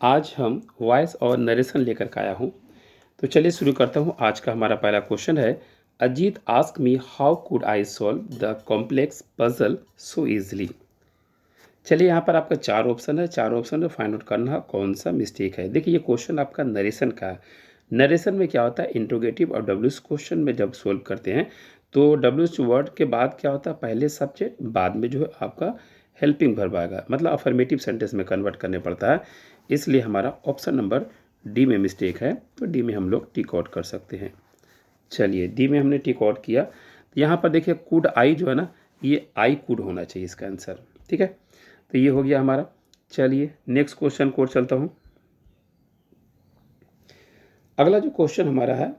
आज हम वॉइस और नरेशन लेकर के आया हूँ। तो चलिए शुरू करता हूँ। आज का हमारा पहला क्वेश्चन है, Ajit ask me how could I solve the complex puzzle so easily. चलिए यहाँ पर आपका चार ऑप्शन है, चार ऑप्शन में फाइंड आउट करना है कौन सा मिस्टेक है। देखिए ये क्वेश्चन आपका नरेशन का है। नरेशन में क्या होता है, इंट्रोगेटिव और डब्ल्यूएच क्वेश्चन में जब सोल्व करते हैं तो डब्ल्यूएच वर्ड के बाद क्या होता है, पहले सब्जेक्ट बाद में जो है आपका हेल्पिंग वर्ब आएगा, मतलब अफर्मेटिव सेंटेंस में कन्वर्ट करने पड़ता है। इसलिए हमारा ऑप्शन नंबर डी में मिस्टेक है, तो डी में हम लोग टिक आउट कर सकते हैं। चलिए डी में हमने टिक आउट किया। तो यहाँ पर देखिए कुड आई जो है ना, ये आई कुड होना चाहिए इसका आंसर। ठीक है, तो ये हो गया हमारा। चलिए नेक्स्ट क्वेश्चन को चलता हूँ। अगला जो क्वेश्चन हमारा है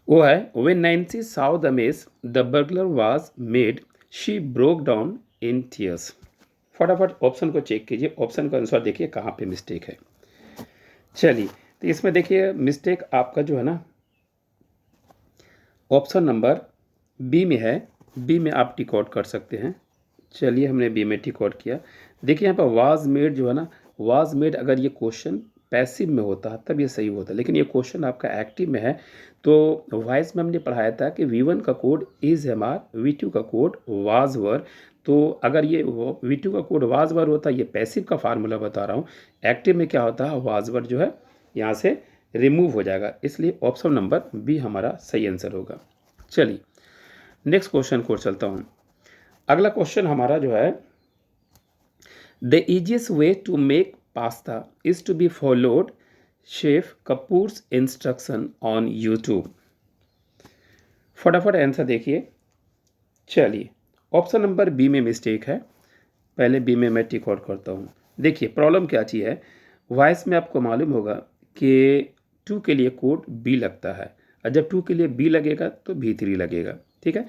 वो है, when Nancy saw the mess the burglar was made she broke down in tears. फटाफट ऑप्शन को चेक कीजिए, ऑप्शन का अनुसार देखिए कहाँ पे मिस्टेक है। चलिए तो इसमें देखिए मिस्टेक आपका जो है ना ऑप्शन नंबर बी में है। बी में आप टिक आउट कर सकते हैं। चलिए हमने बी में टिक आउट किया। देखिए यहाँ पर वाज मेड जो है ना, वाज मेड अगर ये क्वेश्चन पैसिव में होता तब ये सही होता, लेकिन ये क्वेश्चन आपका एक्टिव में है। तो वॉइस में हमने पढ़ाया था कि V1 का code is M R, V2 का कोड वाज वर। तो अगर ये V2 का कोड वाज वर होता, ये पैसिव का फार्मूला बता रहा हूँ। एक्टिव में क्या होता है, वाज वर जो है यहाँ से रिमूव हो जाएगा, इसलिए ऑप्शन नंबर बी हमारा सही आंसर होगा। चलिए नेक्स्ट क्वेश्चन को चलता हूँ। अगला क्वेश्चन हमारा जो है, the easiest way to make pasta is to be followed chef Kapoors instruction on YouTube. फटाफट आंसर देखिए। चलिए ऑप्शन नंबर बी में मिस्टेक है, पहले बी में मैं टिक आउट करता हूँ। देखिए प्रॉब्लम क्या चीज़ है, वॉइस में आपको मालूम होगा कि टू के लिए कोड बी लगता है, और जब टू के लिए बी लगेगा तो V3 लगेगा। ठीक है,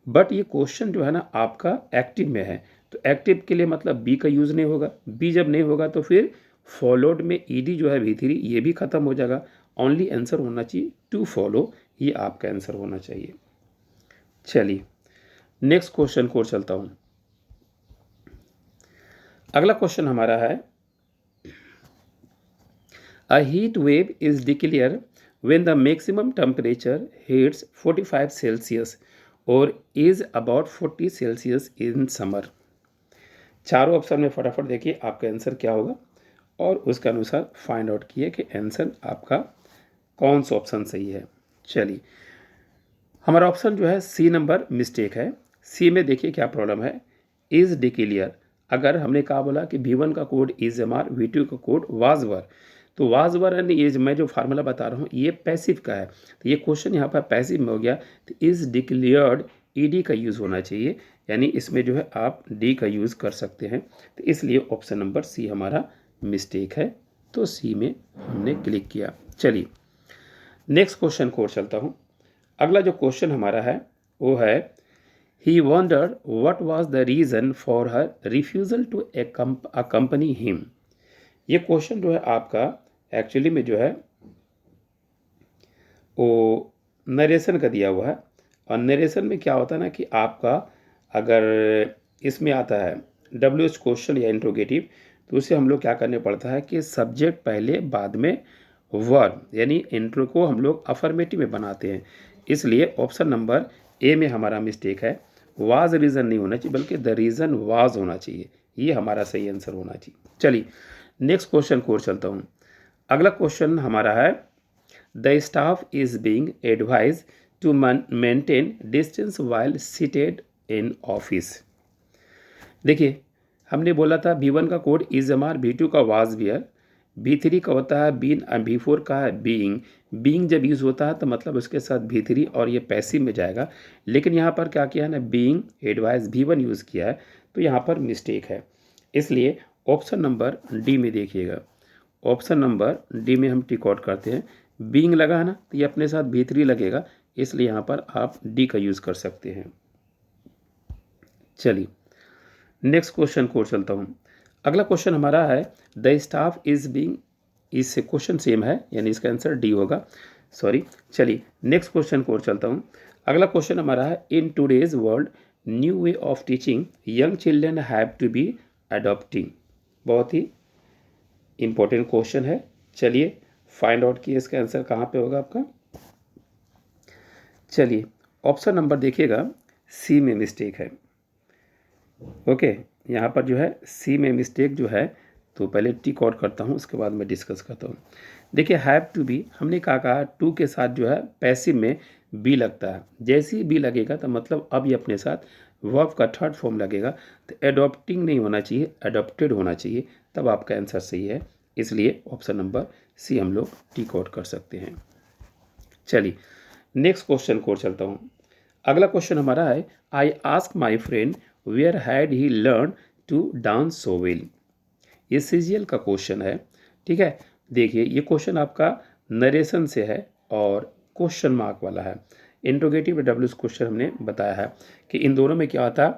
बट ये क्वेश्चन जो है ना आपका एक्टिव में है, तो एक्टिव के लिए मतलब बी का यूज़ नहीं होगा। बी जब नहीं होगा तो फिर फॉलोड में ईडी जो है V3 ये भी ख़त्म हो जाएगा। ओनली आंसर होना चाहिए टू फॉलो, ये आपका आंसर होना चाहिए। चलिए नेक्स्ट क्वेश्चन को चलता हूँ। अगला क्वेश्चन हमारा है, a heat wave is declare when the maximum temperature hits 45 Celsius और is about 40 Celsius in summer. चारों ऑप्शन में फटाफट देखिए आपका आंसर क्या होगा और उसके अनुसार फाइंड आउट किए कि आंसर आपका कौन सा ऑप्शन सही है। चलिए हमारा ऑप्शन जो है सी नंबर मिस्टेक है। सी में देखिए क्या प्रॉब्लम है, इज डिक्लेयर। अगर हमने कहा बोला कि V1 का code is M R, V2 का कोड वाज वर, तो वाज वर एंड ये मैं जो फार्मूला बता रहा हूँ ये पैसिव का है, तो ये क्वेश्चन यहाँ पर पैसिव में हो गया। तो इज डिक्लेयर्ड ईडी का यूज़ होना चाहिए, यानी इसमें जो है आप डी का यूज़ कर सकते हैं। तो इसलिए ऑप्शन नंबर सी हमारा मिस्टेक है, तो सी में हमने क्लिक किया। चलिए नेक्स्ट क्वेश्चन को चलता हूँ। अगला जो क्वेश्चन हमारा है वो है, he wondered what was the reason for her refusal to accompany him. ये क्वेश्चन जो है आपका एक्चुअली में जो है वो नरेशन का दिया हुआ है, और नरेशन में क्या होता है ना कि आपका अगर इसमें आता है डब्ल्यूएच क्वेश्चन या इंट्रोगेटिव, तो उसे हम लोग क्या करने पड़ता है कि सब्जेक्ट पहले बाद में वर्ब, यानी इंट्रो को हम लोग अफर्मेटिव में बनाते हैं। इसलिए ऑप्शन नंबर ए में हमारा मिस्टेक है, वाज रीज़न नहीं होना चाहिए बल्कि द रीज़न वाज होना चाहिए, ये हमारा सही आंसर होना चाहिए। चलिए नेक्स्ट क्वेश्चन को चलता हूँ। अगला क्वेश्चन हमारा है, the staff is being advise to maintain distance while seated in office. देखिए हमने बोला था V1 का code is M R, V2 का वाज वियर, V3 का होता है बीन और V4 का है बीइंग। बीइंग जब यूज़ होता है तो मतलब उसके साथ V3 और ये पैसिव में जाएगा, लेकिन यहाँ पर क्या किया है ना, बीइंग एडवाइस V1 यूज़ किया है, तो यहाँ पर मिस्टेक है। इसलिए ऑप्शन नंबर डी में देखिएगा, ऑप्शन नंबर डी में हम टिक आउट करते हैं। बीइंग लगा है ना, तो ये अपने साथ V3 लगेगा, इसलिए यहाँ पर आप डी का यूज़ कर सकते हैं। चलिए नेक्स्ट क्वेश्चन को चलता हूँ। अगला क्वेश्चन हमारा है, द स्टाफ इज बीइंग, इससे क्वेश्चन सेम है यानी इसका आंसर डी होगा, सॉरी। चलिए नेक्स्ट क्वेश्चन को चलता हूँ। अगला क्वेश्चन हमारा है, in today's world new way of teaching young children have to be adopting. बहुत ही इंपॉर्टेंट क्वेश्चन है। चलिए फाइंड आउट किए इसका आंसर कहाँ पे होगा आपका। चलिए ऑप्शन नंबर देखिएगा, सी में मिस्टेक है। ओके, यहाँ पर जो है सी में मिस्टेक जो है, तो पहले टिक आउट करता हूँ, उसके बाद मैं डिस्कस करता हूँ। देखिए हैव टू बी, हमने कहा टू के साथ जो है पैसिव में बी लगता है। जैसे ही बी लगेगा तो मतलब अब ये अपने साथ वर्ब का थर्ड फॉर्म लगेगा, तो एडॉप्टिंग नहीं होना चाहिए, एडॉप्टेड होना चाहिए, तब आपका आंसर सही है। इसलिए ऑप्शन नंबर सी हम लोग टिक आउट कर सकते हैं। चलिए नेक्स्ट क्वेश्चन को चलता हूँ। अगला क्वेश्चन हमारा है, I ask my friend where had he learn to dance so well. ये सीजीएल का क्वेश्चन है, ठीक है। देखिए ये क्वेश्चन आपका नरेशन से है और क्वेश्चन मार्क वाला है। इंट्रोगेटिव डब्ल्यू क्वेश्चन हमने बताया है कि इन दोनों में क्या होता है,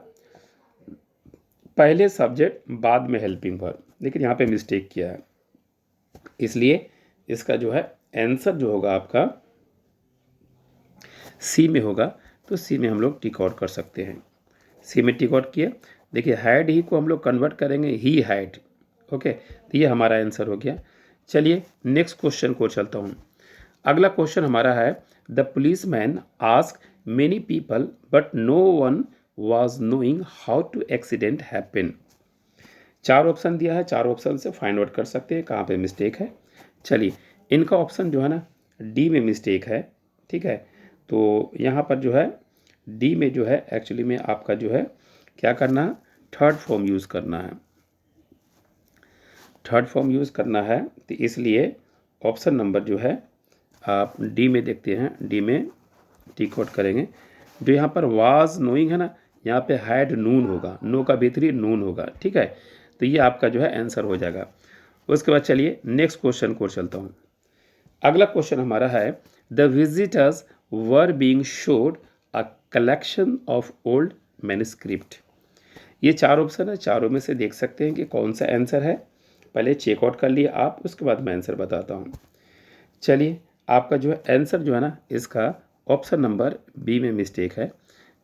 पहले सब्जेक्ट बाद में हेल्पिंग वर्ब, लेकिन यहाँ पे मिस्टेक किया है। इसलिए इसका जो है आंसर जो होगा आपका सी में होगा, तो सी में हम लोग टिक आउट कर सकते हैं। सी में टिक आउट किया। देखिए हैड ही को हम लोग कन्वर्ट करेंगे ही हैड। ओके, तो ये हमारा आंसर हो गया। चलिए नेक्स्ट क्वेश्चन को चलता हूँ। अगला क्वेश्चन हमारा है, the policeman ask many people but no one was knowing how to accident happen. चार ऑप्शन दिया है, चार ऑप्शन से फाइंड आउट कर सकते हैं कहाँ पे मिस्टेक है। चलिए इनका ऑप्शन जो है ना डी में मिस्टेक है, ठीक है। तो यहाँ पर जो है डी में जो है एक्चुअली में आपका जो है क्या करना है, थर्ड फॉर्म यूज़ करना है, थर्ड फॉर्म यूज़ करना है। तो इसलिए ऑप्शन नंबर जो है आप डी में देखते हैं, डी में टिक आउट करेंगे। जो यहाँ पर वाज नोइंग है ना, यहाँ पे हैड नून होगा, नो का भीतरी नून होगा, ठीक है। तो ये आपका जो है आंसर हो जाएगा। उसके बाद चलिए नेक्स्ट क्वेश्चन को चलता हूँ। अगला क्वेश्चन हमारा है, the visitors were being showed a collection of old manuscript. ये चार ऑप्शन है, चारों में से देख सकते हैं कि कौन सा आंसर है। पहले चेकआउट कर लिए आप, उसके बाद मैं आंसर बताता हूँ। चलिए आपका जो है आंसर जो है ना, इसका ऑप्शन नंबर बी में मिस्टेक है,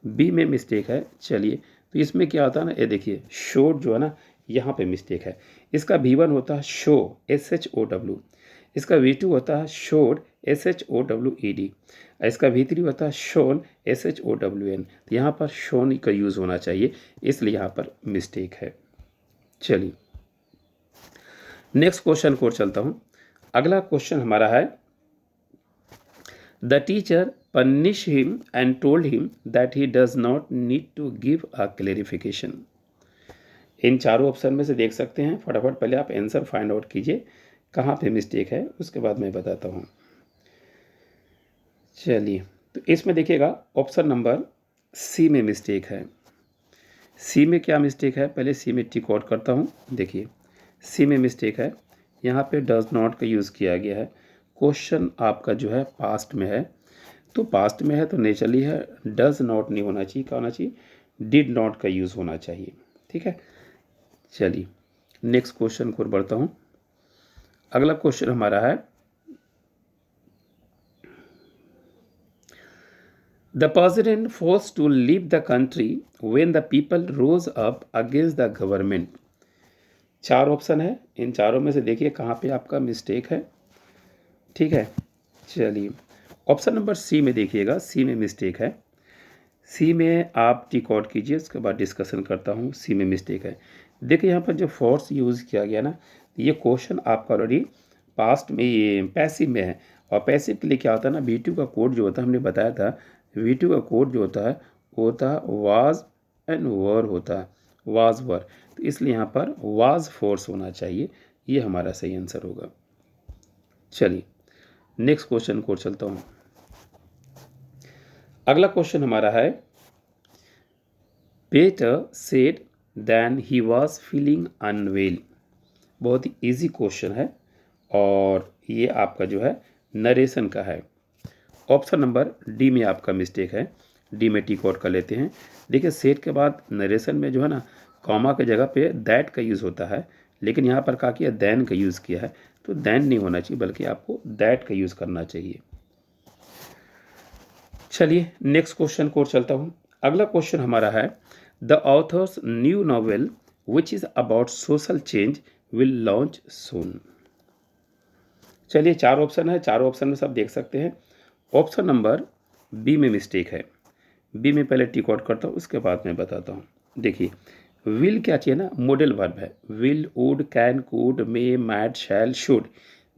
बी में मिस्टेक है। चलिए तो इसमें क्या होता है ना, ये देखिए शोड जो है ना, यहाँ पे मिस्टेक है। इसका V1 होता है शो, SHOW। इसका V2 होता है शोड, SHOWED। इसका V3 होता है शोन, SHOWN। तो यहाँ पर शोन का यूज़ होना चाहिए, इसलिए यहाँ पर मिस्टेक है। चलिए नेक्स्ट क्वेश्चन को चलता हूँ। अगला क्वेश्चन हमारा है, the teacher punish him and told him that he does not need to give a clarification. इन चारों ऑप्शन में से देख सकते हैं, फटाफट पहले आप आंसर फाइंड आउट कीजिए कहाँ पे मिस्टेक है, उसके बाद मैं बताता हूँ। चलिए तो इसमें देखिएगा ऑप्शन नंबर सी में मिस्टेक है। सी में क्या मिस्टेक है, पहले सी में टिक आउट करता हूँ। देखिए सी में मिस्टेक है, यहाँ पे डज नॉट का यूज़ किया गया है। क्वेश्चन आपका जो है पास्ट में है, तो पास्ट में है तो नेचुरली है, डज नॉट नहीं होना चाहिए, क्या होना चाहिए, डिड नॉट का यूज़ होना चाहिए, ठीक है। चलिए नेक्स्ट क्वेश्चन को बढ़ता हूँ। अगला क्वेश्चन हमारा है, the president force to leave the country when the people rose up against the government. चार ऑप्शन है, इन चारों में से देखिए कहाँ पे आपका मिस्टेक है, ठीक है। चलिए ऑप्शन नंबर सी में देखिएगा, सी में मिस्टेक है। सी में आप टिक आउट कीजिए, उसके बाद डिस्कशन करता हूँ। सी में मिस्टेक है। देखिए यहाँ पर जो फोर्स यूज़ किया गया ना, ये क्वेश्चन आपका ऑलरेडी पास्ट में, ये पैसिव में है। और पैसिव के लिए क्या होता है ना, V2 का कोड जो होता है, हमने बताया था V2 का कोड जो होता है वो होता है वाज एंड वर होता है, वाज वर। तो इसलिए यहाँ पर वाज फोर्स होना चाहिए, ये हमारा सही आंसर होगा। चलिए नेक्स्ट क्वेश्चन को चलता हूँ। अगला क्वेश्चन हमारा है, Peter said then he was feeling unwell. बहुत ही ईजी क्वेश्चन है और ये आपका जो है नरेशन का है। ऑप्शन नंबर डी में आपका मिस्टेक है, डी में टिक आउट कर लेते हैं। देखिए सेड के बाद नरेशन में जो है ना, कॉमा के जगह पे दैट का यूज़ होता है, लेकिन यहाँ पर क्या किया, दैन का यूज़ किया है। तो दैन नहीं होना चाहिए, बल्कि आपको दैट का यूज़ करना चाहिए। चलिए नेक्स्ट क्वेश्चन को चलता हूँ। अगला क्वेश्चन हमारा है, the author's new novel which is about social change will launch soon. चलिए 4 ऑप्शन है, चारों ऑप्शन में सब देख सकते हैं। ऑप्शन नंबर बी में मिस्टेक है। बी में पहले टिक आउट करता हूँ, उसके बाद मैं बताता हूँ। देखिए विल क्या चाहिए ना, मॉडल वर्ब है। Will, would, can, could, may, might, shall, should,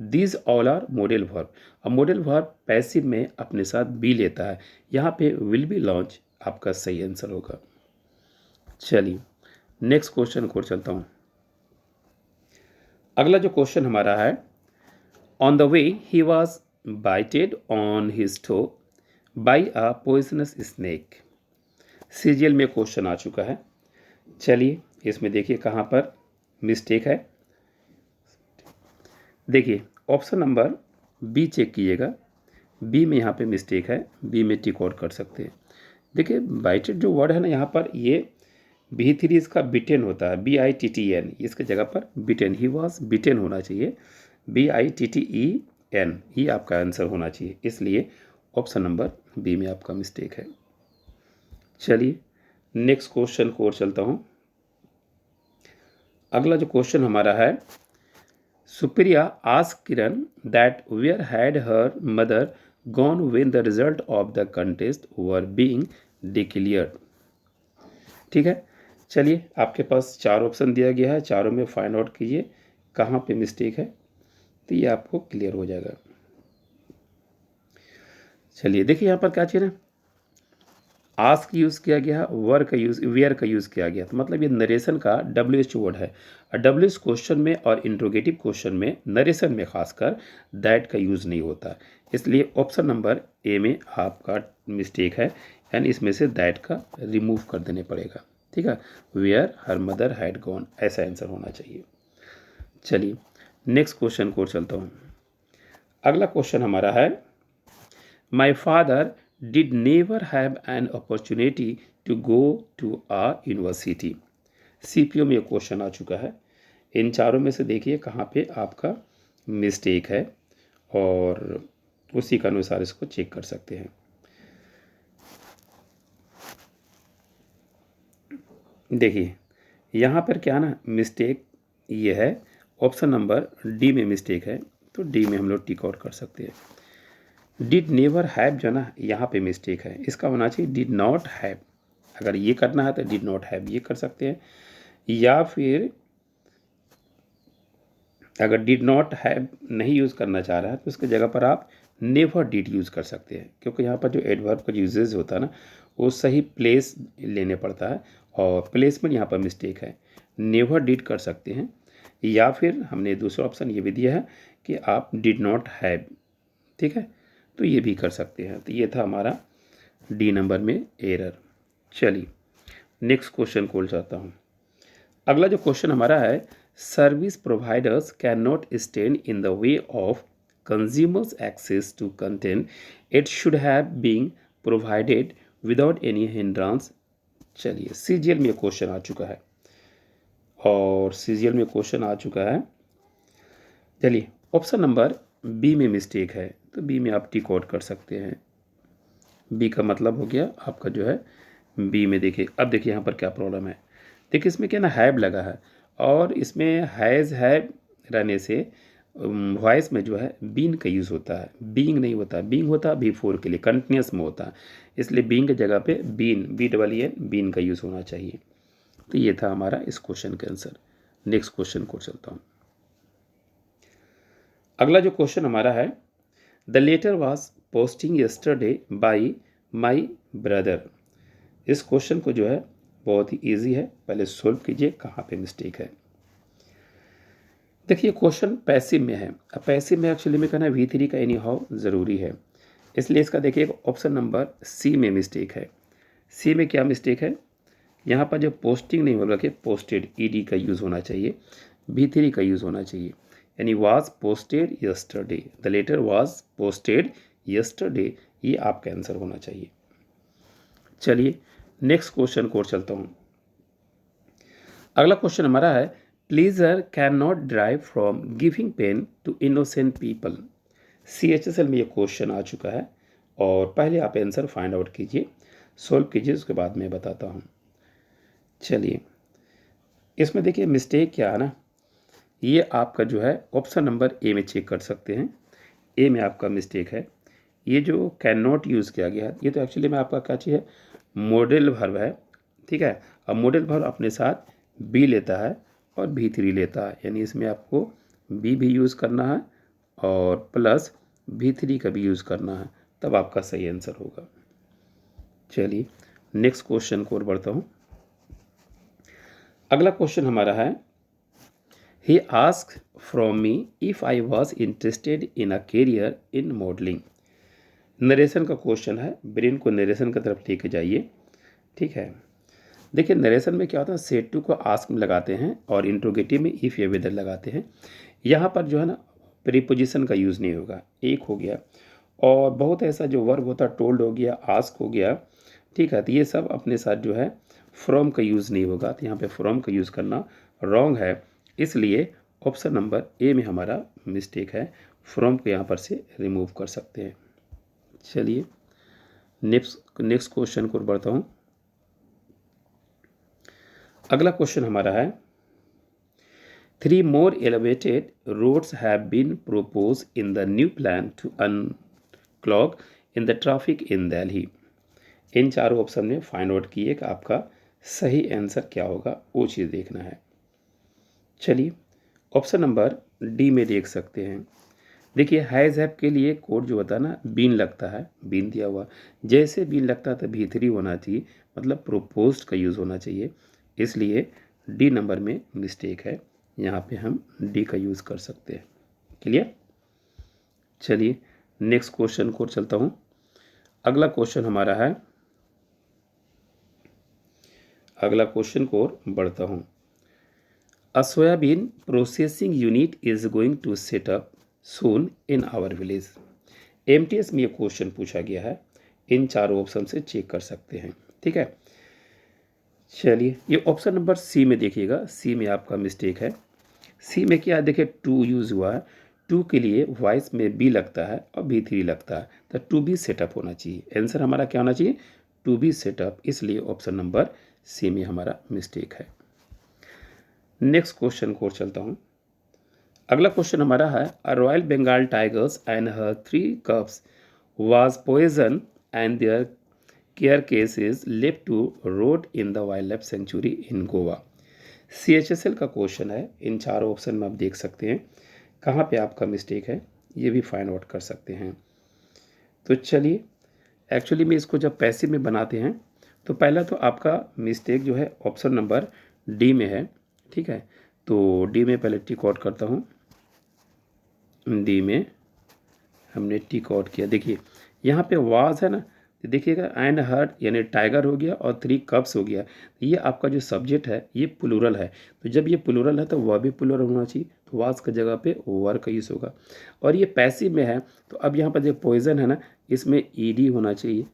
these all are modal verb. अब मॉडल वर्ब पैसिव में अपने साथ बी लेता है, यहाँ पे विल बी लॉन्च आपका सही आंसर होगा। चलिए नेक्स्ट क्वेश्चन को चलता हूँ। अगला जो क्वेश्चन हमारा है, on the way he was bited on his toe by a poisonous snake. CGL में क्वेश्चन आ चुका है। चलिए इसमें देखिए कहाँ पर मिस्टेक है। देखिए ऑप्शन नंबर बी चेक कीजिएगा, बी में यहाँ पे मिस्टेक है, बी में टिक आउट कर सकते हैं। देखिए बाइटेड जो वर्ड है ना, यहाँ पर ये B3 इसका बिटेन होता है, BITTEN, इसके जगह पर बिटेन, ही वॉज बिटेन होना चाहिए, BITTEN, ये आपका आंसर होना चाहिए। इसलिए ऑप्शन नंबर बी में आपका मिस्टेक है। चलिए नेक्स्ट क्वेश्चन को और चलता हूँ। अगला जो क्वेश्चन हमारा है, Supriya asked Kiran that where had her mother gone when the result of the contest were being declared. ठीक है, चलिए आपके पास 4 ऑप्शन दिया गया है, चारों में फाइंड आउट कीजिए कहाँ पे मिस्टेक है, तो ये आपको क्लियर हो जाएगा। चलिए देखिए यहाँ पर क्या चाहिए ना, आस्क यूज़ किया गया, वर का यूज़, वेयर का यूज़ किया गया, तो मतलब ये नरेशन का WH वर्ड है। और WH क्वेश्चन में और इंट्रोगेटिव क्वेश्चन में, नरेशन में खासकर दैट का यूज़ नहीं होता, इसलिए ऑप्शन नंबर ए में आपका मिस्टेक है, यानी इसमें से दैट का रिमूव कर देने पड़ेगा। ठीक है, where her mother had gone, ऐसा आंसर होना चाहिए। चलिए नेक्स्ट क्वेश्चन को चलता हूँ। अगला क्वेश्चन हमारा है, my father did never have an opportunity to go to a university. CPO में ये क्वेश्चन आ चुका है। इन चारों में से देखिए कहाँ पे आपका मिस्टेक है, और उसी के अनुसार इसको चेक कर सकते हैं। देखिए यहाँ पर क्या ना मिस्टेक ये है, ऑप्शन नंबर डी में मिस्टेक है, तो डी में हम लोग टिक आउट कर सकते हैं। डिड नेवर हैव जो ना यहाँ पे मिस्टेक है, इसका होना चाहिए डिड नॉट हैव। अगर ये करना है तो डिड नॉट हैव ये कर सकते हैं, या फिर अगर डिड नॉट हैव नहीं यूज़ करना चाह रहा है तो उसके जगह पर आप नेवर डिड यूज़ कर सकते हैं, क्योंकि यहाँ पर जो एडवर्ब का यूजेज होता है ना, वो सही प्लेस लेने पड़ता है, और प्लेसमेंट यहाँ पर मिस्टेक है। नेवर डिड कर सकते हैं, या फिर हमने दूसरा ऑप्शन ये भी दिया है कि आप डिड नॉट हैव, ठीक है, तो ये भी कर सकते हैं। तो ये था हमारा डी नंबर में एरर। चलिए नेक्स्ट क्वेश्चन को चाहता हूँ। अगला जो क्वेश्चन हमारा है, service providers can not stand in the way of consumers access to content, it should have been provided without any hindrance. चलिए CGL में क्वेश्चन आ चुका है, और CGL में क्वेश्चन आ चुका है। चलिए ऑप्शन नंबर बी में मिस्टेक है, तो बी में आप टिक आउट कर सकते हैं। बी का मतलब हो गया आपका जो है बी में। देखिए अब देखिए यहाँ पर क्या प्रॉब्लम है। देखिए इसमें क्या ना हैव लगा है, और इसमें हैज़ हैव रहने से वॉइस में जो है बीन का यूज़ होता है, बीइंग नहीं होता। बीइंग होता है बिफोर के लिए, कंटिन्यूस में होता है, इसलिए बीइंग की जगह पे बीन, BEEN, बीन का यूज़ होना चाहिए। तो ये था हमारा इस क्वेश्चन का आंसर। नेक्स्ट क्वेश्चन को चलता हूँ। अगला जो क्वेश्चन हमारा है, the letter was posting yesterday by my brother. इस क्वेश्चन को जो है बहुत ही ईजी है, पहले सोल्व कीजिए कहाँ पे मिस्टेक है। देखिए क्वेश्चन पैसिव में है, अब पैसिव में एक्चुअली में कहना है V3 का एनी हाउ ज़रूरी है, इसलिए इसका देखिए ऑप्शन नंबर सी में मिस्टेक है। सी में क्या मिस्टेक है, यहाँ पर जो पोस्टिंग नहीं बोल रखे, पोस्टेड, ED का यूज़ होना चाहिए, V3 का यूज़ होना चाहिए, यानी was posted yesterday, the letter was posted yesterday, ये आपका आंसर होना चाहिए। चलिए नेक्स्ट क्वेश्चन को चलता हूँ। अगला क्वेश्चन हमारा है, pleasure can not drive from giving pain to innocent people. CHSL में ये क्वेश्चन आ चुका है, और पहले आप आंसर फाइंड आउट कीजिए, सोल्व कीजिए, उसके बाद मैं बताता हूँ। चलिए इसमें देखिए मिस्टेक क्या है ना, ये आपका जो है ऑप्शन नंबर ए में चेक कर सकते हैं, ए में आपका मिस्टेक है। ये जो कैन नॉट यूज़ किया गया है, ये तो एक्चुअली में आपका क्या चीज़ है, मॉडल वर्ब है, ठीक है। अब मॉडल वर्ब अपने साथ बी लेता है और भी3 लेता है, यानी इसमें आपको बी भी यूज़ करना है और प्लस भी3 का भी यूज़ करना है, तब आपका सही आंसर होगा। चलिए नेक्स्ट क्वेश्चन को और बढ़ता हूँ। अगला क्वेश्चन हमारा है, he ask from me if I was interested in a career in modelling. Narration का क्वेश्चन है, ब्रेन को नरेशन की तरफ लेके जाइए, ठीक है। देखिए नरेशन में क्या होता है, सेट टू को आस्क में लगाते हैं और इंट्रोगेटिव में इफ़ या वेदर लगाते हैं। यहाँ पर जो है ना प्रीपोजिशन का यूज़ नहीं होगा, एक हो गया, और बहुत ऐसा जो वर्ब होता है, टोल्ड हो गया, आस्क हो गया, ठीक है। तो ये सब अपने साथ जो है फ्रॉम का यूज़ नहीं होगा, तो यहाँ पे फ्रॉम का यूज़ करना रॉन्ग है, इसलिए ऑप्शन नंबर ए में हमारा मिस्टेक है, फ्रॉम को यहाँ पर से रिमूव कर सकते हैं। चलिए नेक्स्ट क्वेश्चन को बढ़ता हूँ। अगला क्वेश्चन हमारा है, 3 more elevated roads have been proposed in the new plan to unclog in the traffic in Delhi। इन चारों ऑप्शन में फाइंड आउट किए कि आपका सही आंसर क्या होगा, वो चीज़ देखना है। चलिए ऑप्शन नंबर डी में देख सकते हैं। देखिए हैज़ हैव के लिए कोड जो होता है ना, बीन लगता है, बीन दिया हुआ, जैसे बीन लगता है तो भी3 होना चाहिए, मतलब प्रोपोज्ड का यूज़ होना चाहिए, इसलिए डी नंबर में मिस्टेक है, यहाँ पे हम डी का यूज़ कर सकते हैं। क्लियर। चलिए नेक्स्ट क्वेश्चन को चलता हूँ। अगला क्वेश्चन हमारा है, अगला क्वेश्चन को बढ़ता हूँ। A soybean processing unit is going to set up soon in our village. MTS में ये क्वेश्चन पूछा गया है, इन चारों ऑप्शन से चेक कर सकते हैं, ठीक है। चलिए ये ऑप्शन नंबर सी में देखिएगा, सी में आपका मिस्टेक है। सी में क्या है, देखिए टू यूज़ हुआ है, टू के लिए वॉइस में बी लगता है और भी3 लगता है, तो टू बी सेटअप होना चाहिए, आंसर हमारा क्या होना चाहिए, टू बी सेटअप, इसलिए ऑप्शन नंबर सी में हमारा मिस्टेक है। नेक्स्ट क्वेश्चन को चलता हूँ। अगला क्वेश्चन हमारा है, a royal Bengal tigers and her 3 cubs was poison and their carcasses left to rot in the wildlife sanctuary in Goa. CHSL का क्वेश्चन है, इन चारों ऑप्शन में आप देख सकते हैं कहाँ पे आपका मिस्टेक है, ये भी फाइंड आउट कर सकते हैं। तो चलिए एक्चुअली में इसको जब पैसिव में बनाते हैं तो पहला तो आपका मिस्टेक जो है ऑप्शन नंबर डी में है, ठीक है। तो डी में पहले टिक आउट करता हूँ, डी में हमने टिक आउट किया। देखिए यहाँ पे वाज है ना, देखिएगा एंड हर्ट यानी टाइगर हो गया और 3 कप्स हो गया, ये आपका जो सब्जेक्ट है ये प्लूरल है, तो जब ये प्लूरल है तो वह भी प्लूरल होना चाहिए, तो वाज का जगह पे वर का यूज़ होगा। और ये पैसिव में है, तो अब यहाँ पर जो पॉइजन है ना, इसमें ईडी होना चाहिए,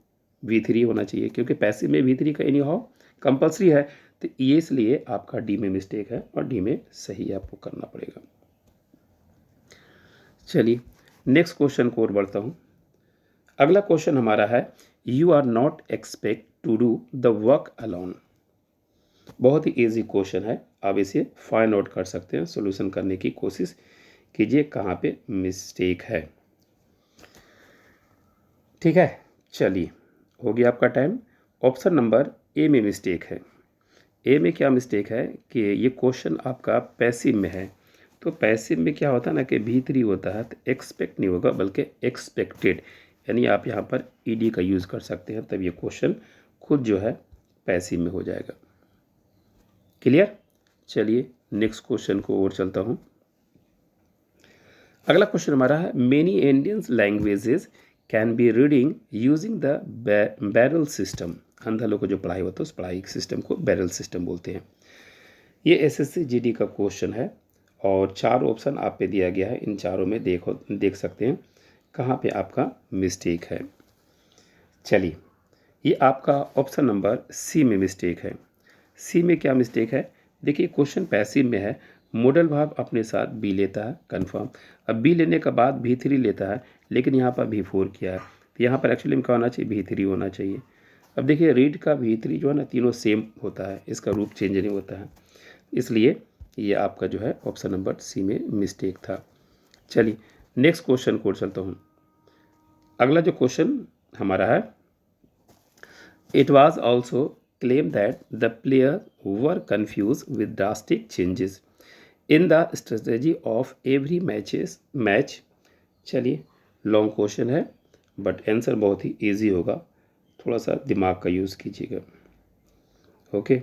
भी3 होना चाहिए, क्योंकि पैसिव में भी3 का एनी हाउ कंपल्सरी है, तो ये इसलिए आपका डी में मिस्टेक है और डी में सही आपको करना पड़ेगा। चलिए नेक्स्ट क्वेश्चन को और बढ़ता हूँ। अगला क्वेश्चन हमारा है, you are not expect to do the work alone. बहुत ही इजी क्वेश्चन है, आप इसे फाइंड आउट कर सकते हैं, सॉल्यूशन करने की कोशिश कीजिए कहाँ पे मिस्टेक है, ठीक है। चलिए हो गया आपका टाइम, ऑप्शन नंबर ए में मिस्टेक है। ए में क्या मिस्टेक है कि ये क्वेश्चन आपका पैसिव में है, तो पैसिव में क्या होता है ना कि भी3 होता है, तो एक्सपेक्ट नहीं होगा बल्कि एक्सपेक्टेड, यानी आप यहाँ पर ईडी का यूज़ कर सकते हैं, तब ये क्वेश्चन खुद जो है पैसिव में हो जाएगा। क्लियर। चलिए नेक्स्ट क्वेश्चन को और चलता हूँ। अगला क्वेश्चन हमारा है, many Indian languages can be reading using the barrel system. अंधा लोग को जो पढ़ाई होता है उस पढ़ाई सिस्टम को बैरल सिस्टम बोलते हैं। ये SSC GD का क्वेश्चन है और 4 ऑप्शन आप पे दिया गया है, इन चारों में देख सकते हैं कहाँ पे आपका मिस्टेक है। चलिए ये आपका ऑप्शन नंबर सी में मिस्टेक है। सी में क्या मिस्टेक है, देखिए क्वेश्चन पैसिव में है, मॉडल वर्ब अपने साथ बी लेता है कन्फर्म, अब बी लेने के बाद भी3 लेता है, लेकिन यहाँ पर भी4 किया है, तो यहाँ पर एक्चुअली में क्या होना चाहिए, भी3 होना चाहिए। अब देखिए रीड का भी3 जो है ना, तीनों सेम होता है, इसका रूप चेंज नहीं होता है, इसलिए ये आपका जो है ऑप्शन नंबर सी में मिस्टेक था। चलिए नेक्स्ट क्वेश्चन को चलता हूँ। अगला जो क्वेश्चन हमारा है, it was also claim that the player were confused with drastic changes in the strategy of every match। चलिए लॉन्ग क्वेश्चन है बट आंसर बहुत ही इजी होगा, थोड़ा सा दिमाग का यूज़ कीजिएगा। ओके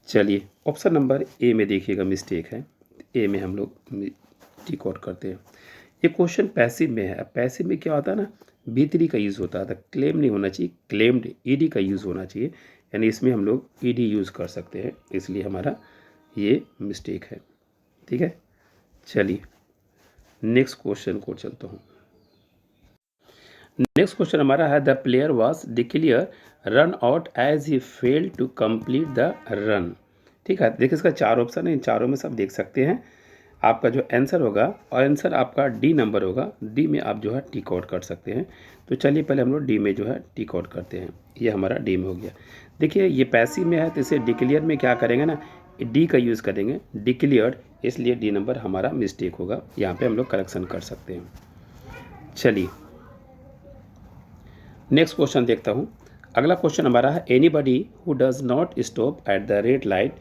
चलिए ऑप्शन नंबर ए में देखिएगा मिस्टेक है, ए में हम लोग टिक आउट करते हैं। ये क्वेश्चन पैसिव में है। अब पैसिव में क्या होता है ना, भीतरी का यूज़ होता था, क्लेम नहीं होना चाहिए, क्लेम्ड ईडी का यूज़ होना चाहिए, यानी इसमें हम लोग ईडी यूज़ कर सकते हैं, इसलिए हमारा ये मिस्टेक है। ठीक है चलिए नेक्स्ट क्वेश्चन को चलता हूँ। नेक्स्ट क्वेश्चन हमारा है, the player was declare run out as he failed to complete the run. ठीक है देखिए इसका 4 ऑप्शन है, इन चारों में सब देख सकते हैं। आपका जो आंसर होगा और आंसर आपका डी नंबर होगा, डी में आप जो है टिक आउट कर सकते हैं। तो चलिए पहले हम लोग डी में जो है टिक आउट करते हैं, ये हमारा डी में हो गया। देखिए ये पैसिव में है तो इसे डिक्लेयर में क्या करेंगे ना, डी का यूज़ करेंगे, डिक्लेयर्ड, इसलिए डी नंबर हमारा मिस्टेक होगा, यहाँ पे हम लोग करेक्शन कर सकते हैं। चलिए नेक्स्ट क्वेश्चन देखता हूँ। अगला क्वेश्चन हमारा है, anybody who does not stop at the red light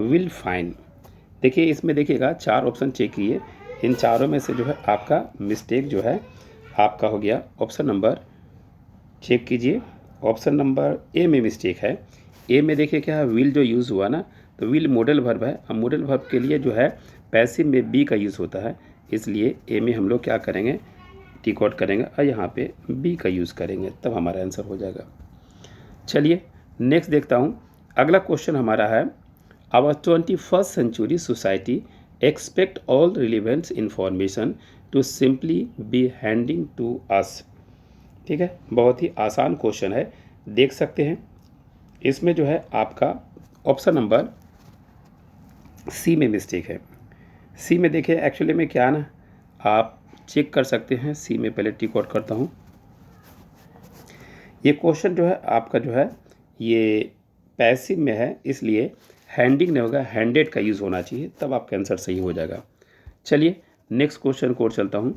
will fine. देखिए इसमें देखिएगा 4 ऑप्शन चेक किए, इन चारों में से जो है आपका मिस्टेक जो है आपका हो गया ऑप्शन नंबर, चेक कीजिए ऑप्शन नंबर ए में मिस्टेक है। ए में देखिए क्या है, विल जो यूज़ हुआ ना, तो विल मॉडल वर्ब है, अब मॉडल वर्ब के लिए जो है पैसिव में बी का यूज़ होता है, इसलिए ए में हम लोग क्या करेंगे, टिक आउट करेंगे और यहाँ पे बी का यूज़ करेंगे, तब हमारा आंसर हो जाएगा। चलिए नेक्स्ट देखता हूँ। अगला क्वेश्चन हमारा है, our 21st century society expect all relevant information to simply be handing to us. ठीक है बहुत ही आसान क्वेश्चन है, देख सकते हैं। इसमें जो है आपका ऑप्शन नंबर सी में मिस्टेक है। सी में देखिए एक्चुअली में क्या ना, आप चेक कर सकते हैं, सी में पहले टिक आउट करता हूँ। ये क्वेश्चन जो है आपका जो है ये पैसिव में है, इसलिए हैंडिंग नहीं होगा, हैंडेड का यूज़ होना चाहिए, तब आपका आंसर सही हो जाएगा। चलिए नेक्स्ट क्वेश्चन को चलता हूँ।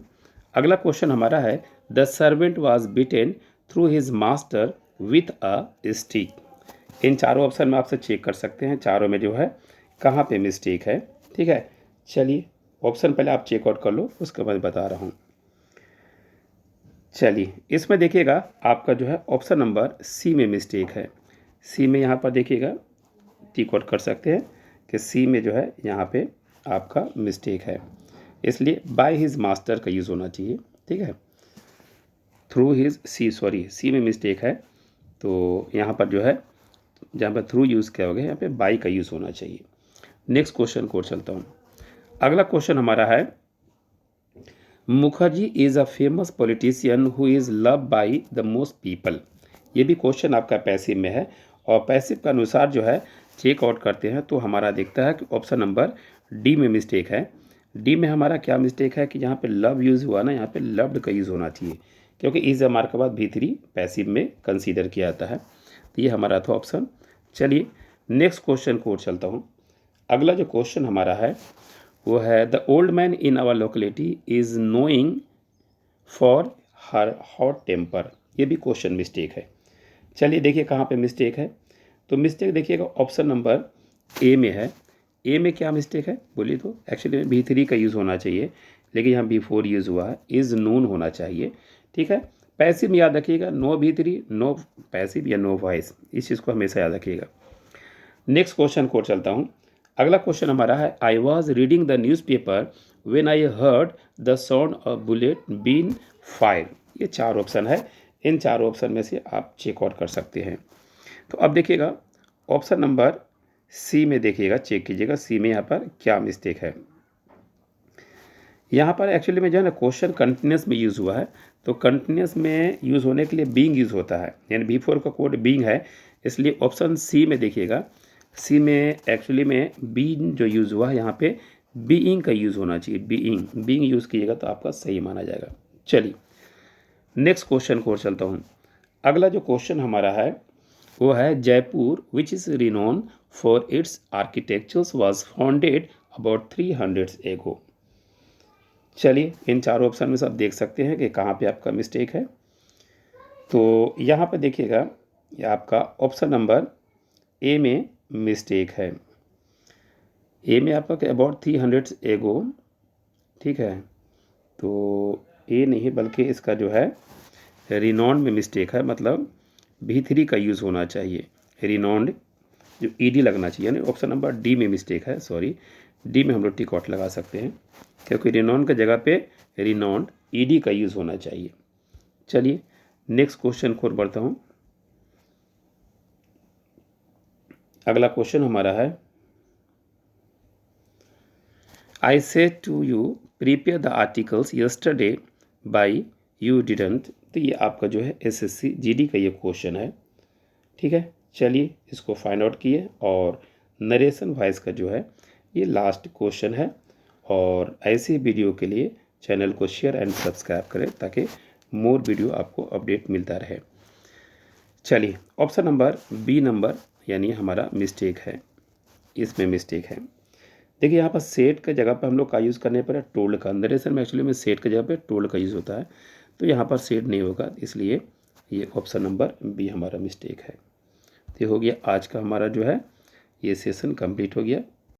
अगला क्वेश्चन हमारा है, the servant was beaten through his master with a stick. इन चारों ऑप्शन में आपसे चेक कर सकते हैं, चारों में जो है कहाँ पे मिस्टेक है। ठीक है चलिए ऑप्शन पहले आप चेक आउट कर लो, उसके बाद बता रहा हूँ। चलिए इसमें देखिएगा आपका जो है ऑप्शन नंबर सी में मिस्टेक है। सी में यहाँ पर देखिएगा टिक आउट कर सकते हैं कि सी में जो है यहाँ पे आपका मिस्टेक है, इसलिए बाय हिज मास्टर का यूज़ होना चाहिए। ठीक है थ्रू हिज सी में मिस्टेक है, तो यहाँ पर जो है जहाँ पर थ्रू यूज़ किया होगा यहाँ पे बाय का यूज़ होना चाहिए। नेक्स्ट क्वेश्चन को चलता हूँ। अगला क्वेश्चन हमारा है, Mukherjee is a famous politician who is love by the most people. ये भी क्वेश्चन आपका पैसिव में है, और पैसिव के अनुसार जो है चेक आउट करते हैं तो हमारा दिखता है कि ऑप्शन नंबर डी में मिस्टेक है। डी में हमारा क्या मिस्टेक है कि यहाँ पे लव यूज़ हुआ ना, यहाँ पे लव्ड का यूज़ होना चाहिए, क्योंकि इज़ हमारे के बाद भीतरी पैसिव में कंसीडर किया जाता है, तो ये हमारा था ऑप्शन। चलिए नेक्स्ट क्वेश्चन को चलता हूँ। अगला जो क्वेश्चन हमारा है वो है, the old man in our locality is knowing for her hot temper. ये भी क्वेश्चन मिस्टेक है। चलिए देखिए कहाँ पे मिस्टेक है, तो मिस्टेक देखिएगा ऑप्शन नंबर ए में है। ए में क्या मिस्टेक है बोलिए, तो एक्चुअली B3 का यूज़ होना चाहिए, लेकिन यहाँ B4 यूज़ हुआ है, इज़ नोन होना चाहिए। ठीक है पैसिव में याद रखिएगा, नो B3 नो पैसिव या नो वॉइस, इस चीज़ को हमेशा याद रखिएगा। नेक्स्ट क्वेश्चन को चलता हूँ। अगला क्वेश्चन हमारा है, I was reading the newspaper when I heard the sound of bullet been fire. ये 4 ऑप्शन है, इन 4 ऑप्शन में से आप चेक आउट कर सकते हैं। तो अब देखिएगा ऑप्शन नंबर सी में देखिएगा, चेक कीजिएगा सी में यहाँ पर क्या मिस्टेक है। यहाँ पर एक्चुअली में जो है ना क्वेश्चन कंटिन्यूस में यूज़ हुआ है, तो कंटिन्यूस में यूज़ होने के लिए बीइंग यूज़ होता है, यानी B4 का कोड बीइंग है, इसलिए ऑप्शन सी में देखिएगा, सी में एक्चुअली में बीइंग जो यूज़ हुआ है यहाँ पे बीइंग का यूज़ होना चाहिए, बीइंग यूज़ कीजिएगा तो आपका सही माना जाएगा। चलिए नेक्स्ट क्वेश्चन को चलता हूँ। अगला जो क्वेश्चन हमारा है वो है, Jaipur which is renowned for its architectures was founded about 300 एगो। चलिए इन चारों ऑप्शन में से आप देख सकते हैं कि कहाँ पे आपका मिस्टेक है। तो यहाँ पर देखिएगा, ये आपका ऑप्शन नंबर ए में मिस्टेक है। ए में आपका क्या, अबाउट 300 एगो, ठीक है। तो ए नहीं बल्कि इसका जो है रिनॉन्ड में मिस्टेक है, मतलब V3 का यूज़ होना चाहिए। रिनॉन्ड जो ईडी लगना चाहिए, यानी ऑप्शन नंबर डी में मिस्टेक है, सॉरी डी में हम लोग टिक आउट लगा सकते हैं, क्योंकि रिनॉन्ड की जगह पे रिनॉन्ड ईडी का यूज़ होना चाहिए। चलिए नेक्स्ट क्वेश्चन को बढ़ता हूँ। अगला क्वेश्चन हमारा है, I said to you prepare the articles yesterday but you didn't. तो ये आपका जो है SSC GD का ये क्वेश्चन है, ठीक है। चलिए इसको फाइंड आउट किए, और नरेशन वॉइस का जो है ये लास्ट क्वेश्चन है। और ऐसे वीडियो के लिए चैनल को शेयर एंड सब्सक्राइब करें ताकि मोर वीडियो आपको अपडेट मिलता रहे। चलिए ऑप्शन नंबर बी नंबर यानी हमारा मिस्टेक है, इसमें मिस्टेक है। देखिए यहाँ पर सेट के जगह पर हम लोग का यूज़ करने पर है टोल्ड का। नरेशन में एक्चुअली में सेट के जगह पे टोल्ड का यूज़ होता है, तो यहाँ पर सेट नहीं होगा, इसलिए ये ऑप्शन नंबर बी हमारा मिस्टेक है। तो हो गया आज का हमारा जो है ये सेशन कंप्लीट हो गया।